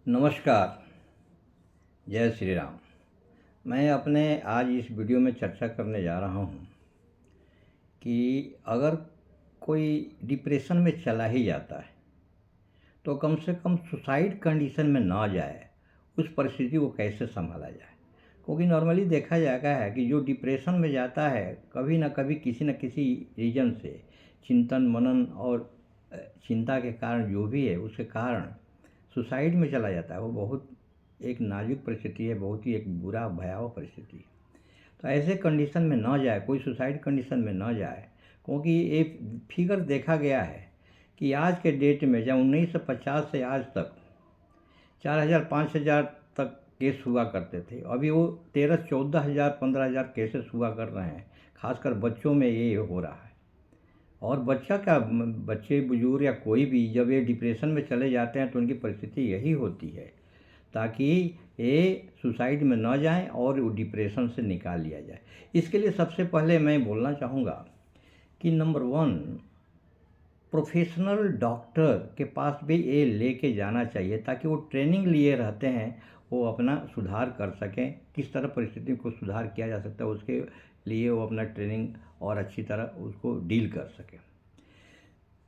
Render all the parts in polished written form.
नमस्कार। जय श्री राम। मैं अपने आज इस वीडियो में चर्चा करने जा रहा हूँ कि अगर कोई डिप्रेशन में चला ही जाता है तो कम से कम सुसाइड कंडीशन में ना जाए, उस परिस्थिति को कैसे संभाला जाए। क्योंकि नॉर्मली देखा जाता है कि जो डिप्रेशन में जाता है कभी ना कभी किसी न किसी रीज़न से चिंतन मनन और चिंता के कारण जो भी है उसके कारण सुसाइड में चला जाता है। वो बहुत एक नाजुक परिस्थिति है, बहुत ही एक बुरा भयावह परिस्थिति है। तो ऐसे कंडीशन में ना जाए, कोई सुसाइड कंडीशन में ना जाए, क्योंकि एक फिगर देखा गया है कि आज के डेट में जब 1950 से आज तक 4000 5000 तक केस हुआ करते थे, अभी वो 13-14 हज़ार 15 हज़ार केसेस हुआ कर रहे हैं। खासकर बच्चों में ये हो रहा है। और बच्चा क्या, बच्चे बुजुर्ग या कोई भी जब ये डिप्रेशन में चले जाते हैं तो उनकी परिस्थिति यही होती है ताकि ये सुसाइड में न जाएं और वो डिप्रेशन से निकाल लिया जाए। इसके लिए सबसे पहले मैं बोलना चाहूँगा कि नंबर 1, प्रोफेशनल डॉक्टर के पास भी ये लेके जाना चाहिए ताकि वो ट्रेनिंग लिए रहते हैं, वो अपना सुधार कर सकें। किस तरह परिस्थिति को सुधार किया जा सकता है उसके लिए वो अपना ट्रेनिंग और अच्छी तरह उसको डील कर सकें।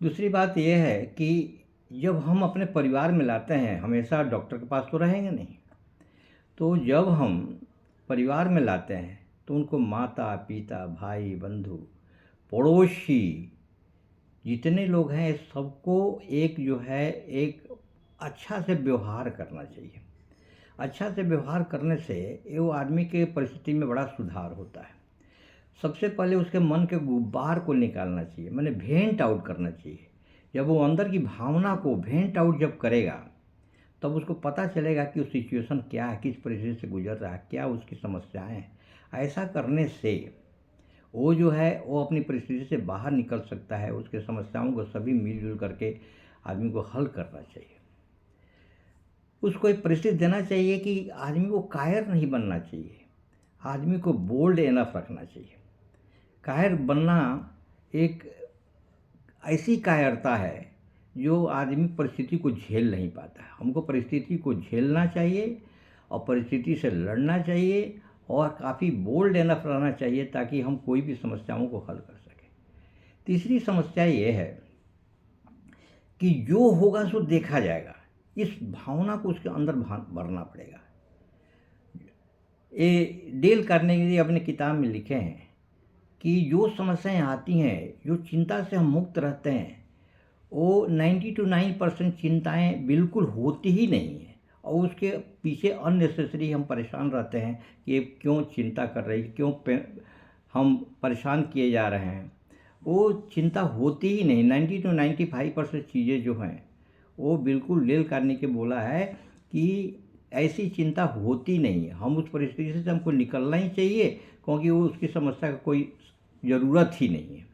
दूसरी बात यह है कि जब हम अपने परिवार में लाते हैं, हमेशा डॉक्टर के पास तो रहेंगे नहीं, तो जब हम परिवार में लाते हैं तो उनको माता पिता भाई बंधु पड़ोसी जितने लोग हैं सबको एक जो है एक अच्छा से व्यवहार करना चाहिए। अच्छा से व्यवहार करने से वो आदमी के परिस्थिति में बड़ा सुधार होता है। सबसे पहले उसके मन के गुब्बार को निकालना चाहिए, माने वेंट आउट करना चाहिए। जब वो अंदर की भावना को वेंट आउट जब करेगा तब उसको पता चलेगा कि उस सिचुएशन क्या है, किस परिस्थिति से गुजर रहा है, क्या उसकी समस्याएं हैं। ऐसा करने से वो जो है वो अपनी परिस्थिति से बाहर निकल सकता है। उसके समस्याओं को सभी मिलजुल करके आदमी को हल करना चाहिए। उसको एक परिस्थिति देना चाहिए कि आदमी को कायर नहीं बनना चाहिए, आदमी को बोल्ड एनफ रखना चाहिए। कायर बनना एक ऐसी कायरता है जो आदमी परिस्थिति को झेल नहीं पाता है। हमको परिस्थिति को झेलना चाहिए और परिस्थिति से लड़ना चाहिए और काफ़ी बोल्ड एनफ रहना चाहिए ताकि हम कोई भी समस्याओं को हल कर सकें। तीसरी समस्या ये है कि जो होगा सो देखा जाएगा, इस भावना को उसके अंदर भरना पड़ेगा। ये डील करने के लिए अपने किताब में लिखे हैं कि जो समस्याएं आती हैं, जो चिंता से हम मुक्त रहते हैं, वो 99% चिंताएं बिल्कुल होती ही नहीं है और उसके पीछे अननेसेसरी हम परेशान रहते हैं कि ये क्यों चिंता कर रही, क्यों हम परेशान किए जा रहे हैं। वो चिंता होती ही नहीं। 90-95% चीज़ें जो हैं वो बिल्कुल डेल करने के बोला है कि ऐसी चिंता होती नहीं है। हम उस परिस्थिति से हमको निकलना ही चाहिए क्योंकि वो उसकी समस्या का कोई ज़रूरत ही नहीं है।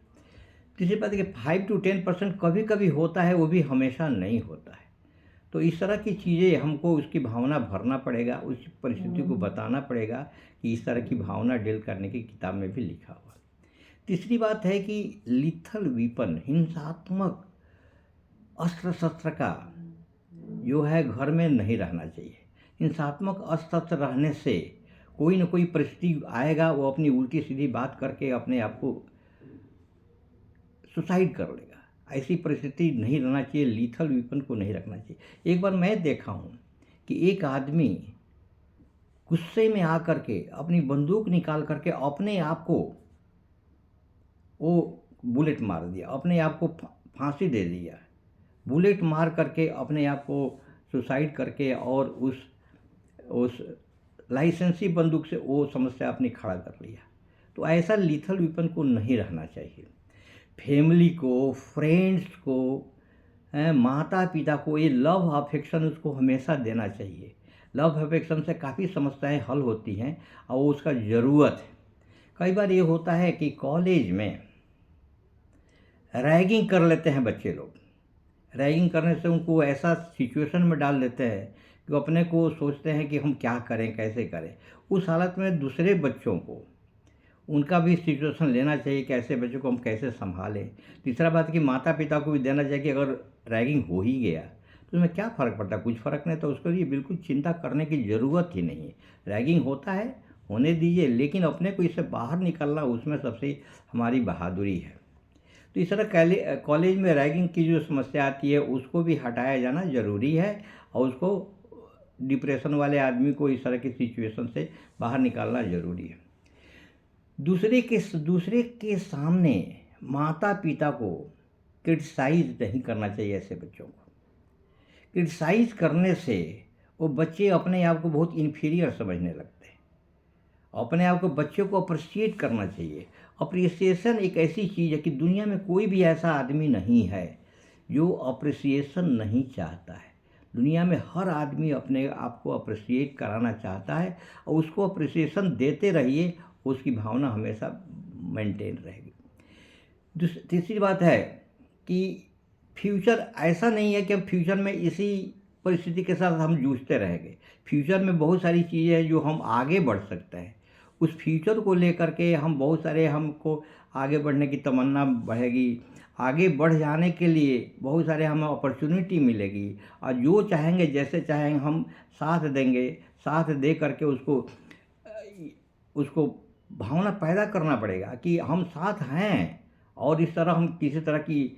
तीसरी बात है कि 5-10% कभी कभी होता है, वो भी हमेशा नहीं होता है। तो इस तरह की चीज़ें हमको उसकी भावना भरना पड़ेगा, उस परिस्थिति को बताना पड़ेगा कि इस तरह की भावना डील करने की किताब में भी लिखा हुआ है। तीसरी बात है कि लिथल वीपन, हिंसात्मक अस्त्र शस्त्र का जो है घर में नहीं रहना चाहिए। हिंसात्मक अस्त्र शस्त्र रहने से कोई न कोई परिस्थिति आएगा, वो अपनी उल्टी सीधी बात करके अपने आप को सुसाइड कर लेगा। ऐसी परिस्थिति नहीं रहना चाहिए, लीथल वीपन को नहीं रखना चाहिए। एक बार मैं देखा हूँ कि एक आदमी गुस्से में आकर के अपनी बंदूक निकाल करके अपने आप को वो बुलेट मार दिया, अपने आप को फांसी दे दिया। बुलेट मार करके अपने आप को सुसाइड करके और उस लाइसेंसी बंदूक से वो समस्या अपनी खड़ा कर लिया। तो ऐसा लीथल वीपन को नहीं रहना चाहिए। फैमिली को, फ्रेंड्स को, माता पिता को ये लव अफेक्शन उसको हमेशा देना चाहिए। लव अफेक्शन से काफ़ी समस्याएं हल होती हैं और उसका ज़रूरत है। कई बार ये होता है कि कॉलेज में रैगिंग कर लेते हैं बच्चे लोग। रैगिंग करने से उनको ऐसा सिचुएशन में डाल देते हैं कि अपने को सोचते हैं कि हम क्या करें, कैसे करें। उस हालत में दूसरे बच्चों को उनका भी सिचुएशन लेना चाहिए कि ऐसे बच्चों को हम कैसे संभालें। तीसरा बात कि माता पिता को भी देना चाहिए कि अगर रैगिंग हो ही गया तो उसमें क्या फ़र्क पड़ता है? कुछ फ़र्क नहीं, तो उसके लिए बिल्कुल चिंता करने की ज़रूरत ही नहीं है। रैगिंग होता है, होने दीजिए, लेकिन अपने को इससे बाहर निकलना, उसमें सबसे हमारी बहादुरी है। तो इस तरह कॉलेज में रैगिंग की जो समस्या आती है उसको भी हटाया जाना ज़रूरी है, और उसको डिप्रेशन वाले आदमी को इस तरह की सिचुएशन से बाहर निकालना ज़रूरी है। दूसरे के सामने माता पिता को क्रिटिसाइज नहीं करना चाहिए ऐसे बच्चों को। क्रिटिसाइज करने से वो बच्चे अपने आप को बहुत इन्फीरियर समझने लगते हैं। अपने आप को, बच्चों को अप्रिशिएट करना चाहिए। अप्रिसिएशन एक ऐसी चीज़ है कि दुनिया में कोई भी ऐसा आदमी नहीं है जो अप्रिसिएशन नहीं चाहता है। दुनिया में हर आदमी अपने आप को अप्रिशिएट कराना चाहता है, और उसको अप्रिसिएशन देते रहिए, उसकी भावना हमेशा मेंटेन रहेगी। तीसरी बात है कि फ्यूचर ऐसा नहीं है कि हम फ्यूचर में इसी परिस्थिति के साथ हम जूझते रहेंगे। फ्यूचर में बहुत सारी चीज़ें हैं जो हम आगे बढ़ सकते हैं। उस फ्यूचर को लेकर के हम बहुत सारे, हमको आगे बढ़ने की तमन्ना बढ़ेगी। आगे बढ़ जाने के लिए बहुत सारे हमें अपॉर्चुनिटी मिलेगी, और जो चाहेंगे, जैसे चाहेंगे, हम साथ देंगे। साथ दे करके उसको भावना पैदा करना पड़ेगा कि हम साथ हैं। और इस तरह हम किसी तरह की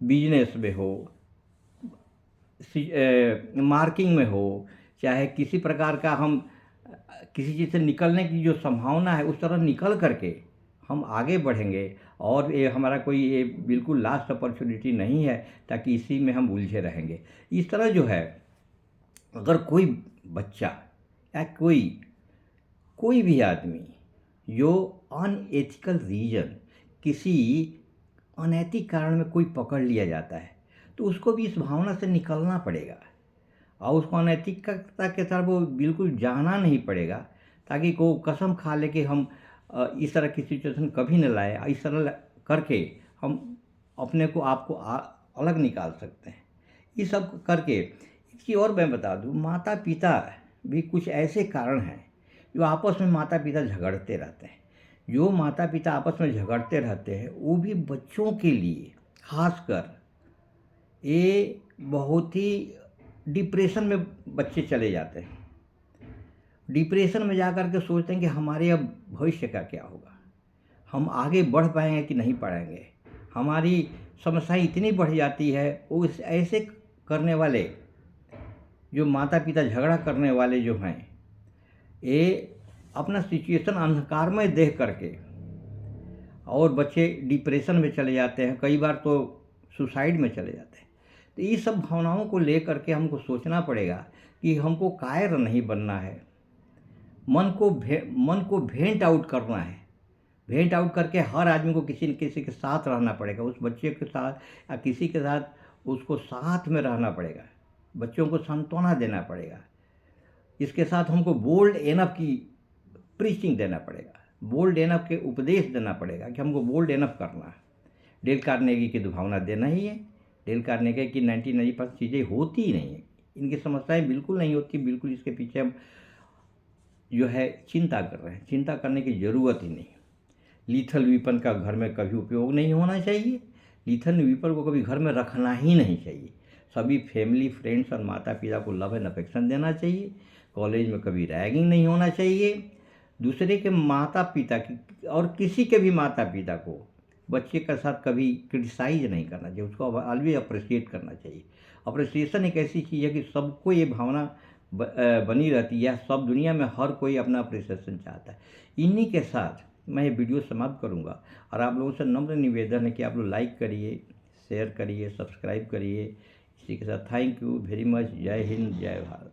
बिजनेस में हो, मार्किंग में हो, चाहे किसी प्रकार का हम किसी चीज़ से निकलने की जो संभावना है, उस तरह निकल करके हम आगे बढ़ेंगे। और ये हमारा कोई ये बिल्कुल लास्ट अपॉर्चुनिटी नहीं है ताकि इसी में हम उलझे रहेंगे। इस तरह जो है, अगर कोई बच्चा या कोई भी आदमी जो अनएथिकल रीजन, किसी अनैतिक कारण में कोई पकड़ लिया जाता है, तो उसको भी इस भावना से निकलना पड़ेगा, और उसको अनैतिकता के तरफ वो बिल्कुल जाना नहीं पड़ेगा, ताकि को कसम खा ले कि हम इस तरह की सिचुएशन कभी न लाए। इस तरह करके हम अपने को, आपको अलग निकाल सकते हैं। ये सब करके, इसकी और मैं बता दूँ, माता पिता भी कुछ ऐसे कारण हैं जो आपस में माता पिता झगड़ते रहते हैं। जो माता पिता आपस में झगड़ते रहते हैं, वो भी बच्चों के लिए खासकर ये बहुत ही डिप्रेशन में बच्चे चले जाते हैं। डिप्रेशन में जा कर के सोचते हैं कि हमारे अब भविष्य का क्या होगा, हम आगे बढ़ पाएंगे कि नहीं पढ़ेंगे। हमारी समस्याएं इतनी बढ़ जाती है। वो ऐसे करने वाले, जो माता पिता झगड़ा करने वाले जो हैं, ये अपना सिचुएशन अंधकारमय देख करके और बच्चे डिप्रेशन में चले जाते हैं, कई बार तो सुसाइड में चले जाते हैं। तो ये सब भावनाओं को लेकर के हमको सोचना पड़ेगा कि हमको कायर नहीं बनना है। मन को भेंट आउट करना है। भेंट आउट करके हर आदमी को किसी न किसी के साथ रहना पड़ेगा। उस बच्चे के साथ या किसी के साथ उसको साथ में रहना पड़ेगा। बच्चों को सांत्वना देना पड़ेगा। इसके साथ हमको बोल्ड एनफ की प्रीचिंग देना पड़ेगा, बोल्ड एनफ के उपदेश देना पड़ेगा कि हमको बोल्ड एनफ करना है। डेल कार्नेगी की तो भावना देना ही है। डेल कार्नेगी की 99% चीज़ें होती ही नहीं है, इनकी समस्याएं बिल्कुल नहीं होती। बिल्कुल इसके पीछे हम जो है चिंता कर रहे हैं। चिंता करने की ज़रूरत ही नहीं। लीथल वीपन का घर में कभी उपयोग नहीं होना चाहिए। लीथल वीपन को कभी घर में रखना ही नहीं चाहिए। सभी फैमिली, फ्रेंड्स और माता पिता को लव एंड अफेक्शन देना चाहिए। कॉलेज में कभी रैगिंग नहीं होना चाहिए। दूसरे के माता पिता की और किसी के भी माता पिता को बच्चे के साथ कभी क्रिटिसाइज नहीं करना चाहिए। उसको ऑलवेज अप्रिशिएट करना चाहिए। अप्रिसिएशन एक ऐसी चीज़ है कि सबको ये भावना बनी रहती है। सब दुनिया में हर कोई अपना अप्रिसिएशन चाहता है। इन्हीं के साथ मैं ये वीडियो समाप्त करूंगा, और आप लोगों से नम्र निवेदन है कि आप लोग लाइक करिए, शेयर करिए, सब्सक्राइब करिए। इसी के साथ थैंक यू वेरी मच। जय हिंद, जय भारत।